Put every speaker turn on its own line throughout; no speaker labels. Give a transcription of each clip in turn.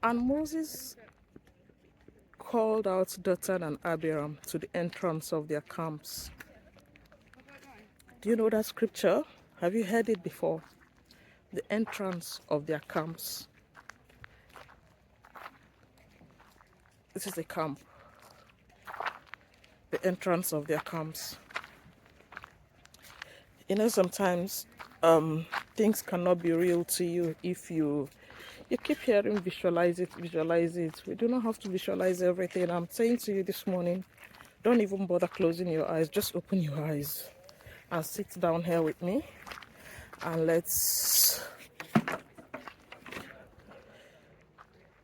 And Moses called out Dathan and Abiram to the entrance of their camps. Do you know that scripture? Have you heard it before? The entrance of their camps. This is a camp. The entrance of their camps. You know, sometimes things cannot be real to you if you keep hearing visualize it, visualize it. We do not have to visualize everything. I'm saying to you this morning, don't even bother closing your eyes. Just open your eyes and sit down here with me, and let's.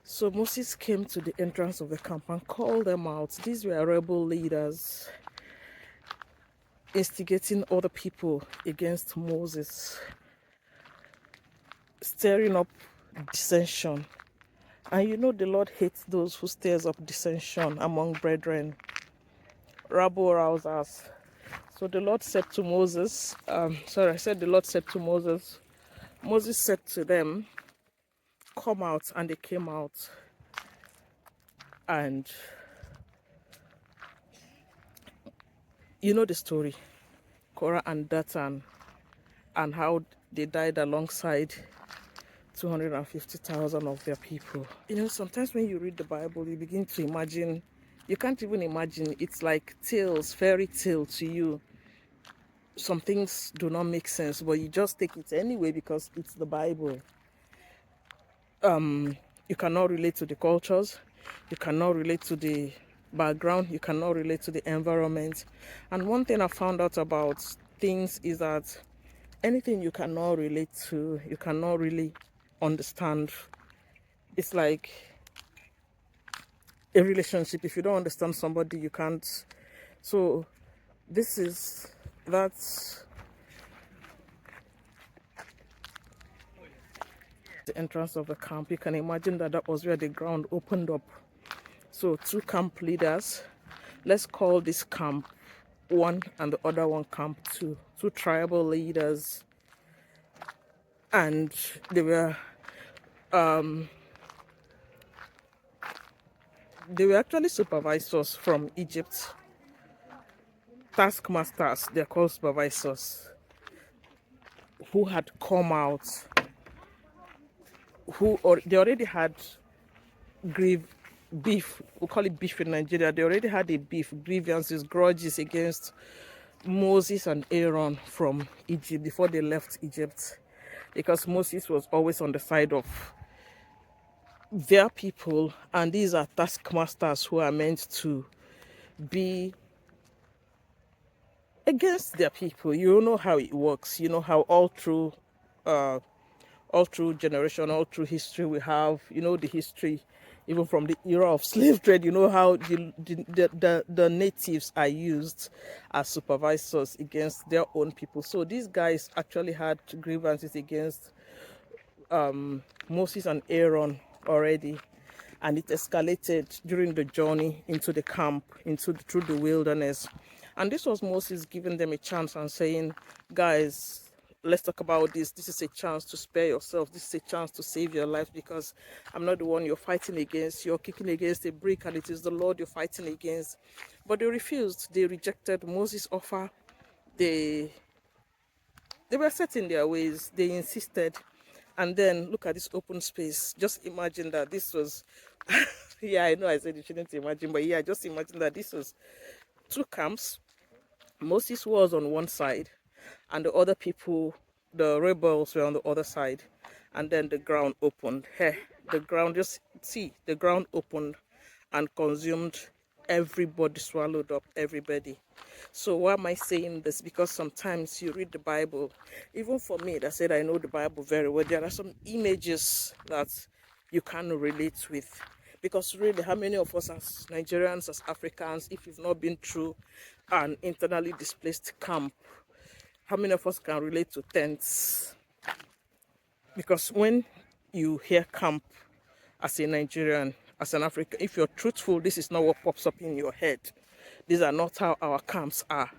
So Moses came to the entrance of the camp and called them out. These were rebel leaders instigating other people against Moses, stirring up dissension. And you know the Lord hates those who stirs up dissension among brethren, rabble rousers. So the Lord said to Moses, the Lord said to Moses, Moses said to them, come out, and they came out. And you know the story, Korah and Dathan, and how they died alongside 250,000 of their people. You know, sometimes when you read the Bible, you begin to imagine, you can't even imagine, it's like tales, fairy tale to you. Some things do not make sense, but you just take it anyway because it's the Bible. You cannot relate to the cultures, you cannot relate to the background, you cannot relate to the environment. And one thing I found out about things is that anything you cannot relate to, you cannot really understand. It's like a relationship. If you don't understand somebody, you can't. So that's the entrance of the camp. You can imagine that was where the ground opened up. So two camp leaders, let's call this camp 1 and the other one camp 2. Two tribal leaders, and they were actually supervisors from Egypt. Taskmasters, they're called supervisors, who had come out, they already had beef, we call it beef in Nigeria. They already had a beef, grievances, grudges against Moses and Aaron from Egypt before they left Egypt, because Moses was always on the side of their people, and these are taskmasters who are meant to be against their people. You know how it works. You know how all through generation, all through history, we have, you know, the history, even from the era of slave trade, you know how the natives are used as supervisors against their own people. So these guys actually had grievances against Moses and Aaron already, and it escalated during the journey into the camp, through the wilderness. And this was Moses giving them a chance and saying, guys, let's talk about this. This is a chance to spare yourself. This is a chance to save your life, because I'm not the one you're fighting against. You're kicking against a brick, and it is the Lord you're fighting against. But they refused. They rejected Moses' offer. They were set in their ways. They insisted. And then look at this open space. Just imagine that this was, yeah, I know I said you shouldn't imagine, but yeah, just imagine that this was two camps. Moses was on one side, and the other people, the rebels, were on the other side. And then the ground opened. Hey, the ground, just see, the ground opened and consumed everybody, swallowed up everybody. So why am I saying this? Because sometimes you read the Bible, even for me that said I know the Bible very well, there are some images that you can't relate with. Because really, how many of us as Nigerians, as Africans, if you've not been through an internally displaced camp, how many of us can relate to tents? Because when you hear camp as a Nigerian, as an African, if you're truthful, this is not what pops up in your head. These are not how our camps are,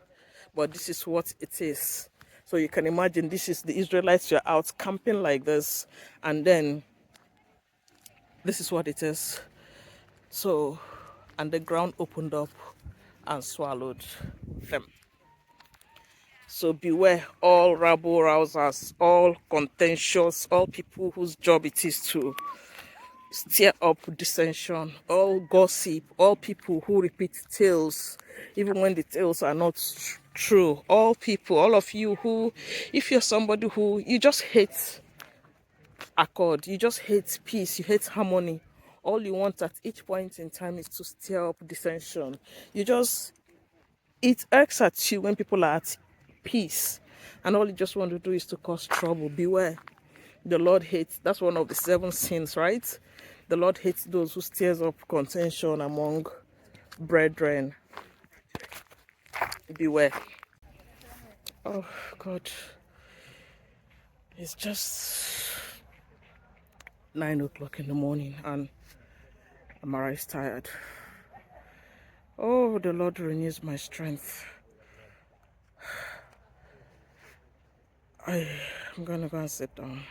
but this is what it is. So you can imagine, this is the Israelites were out camping like this, and then this is what it is. So, and the ground opened up and swallowed them. So beware all rabble rousers, all contentious, all people whose job it is to stir up dissension, all gossip, all people who repeat tales, even when the tales are not true. All people, all of you who, if you're somebody who, you just hate accord, you just hate peace, you hate harmony. All you want at each point in time is to stir up dissension. It irks at you when people are at peace, and all you just want to do is to cause trouble. Beware. The Lord hates, that's one of the 7 sins, right? The Lord hates those who stirs up contention among brethren. Beware. Oh, God. It's just 9 o'clock in the morning and Amara is tired. Oh, the Lord renews my strength. I'm gonna go and sit down.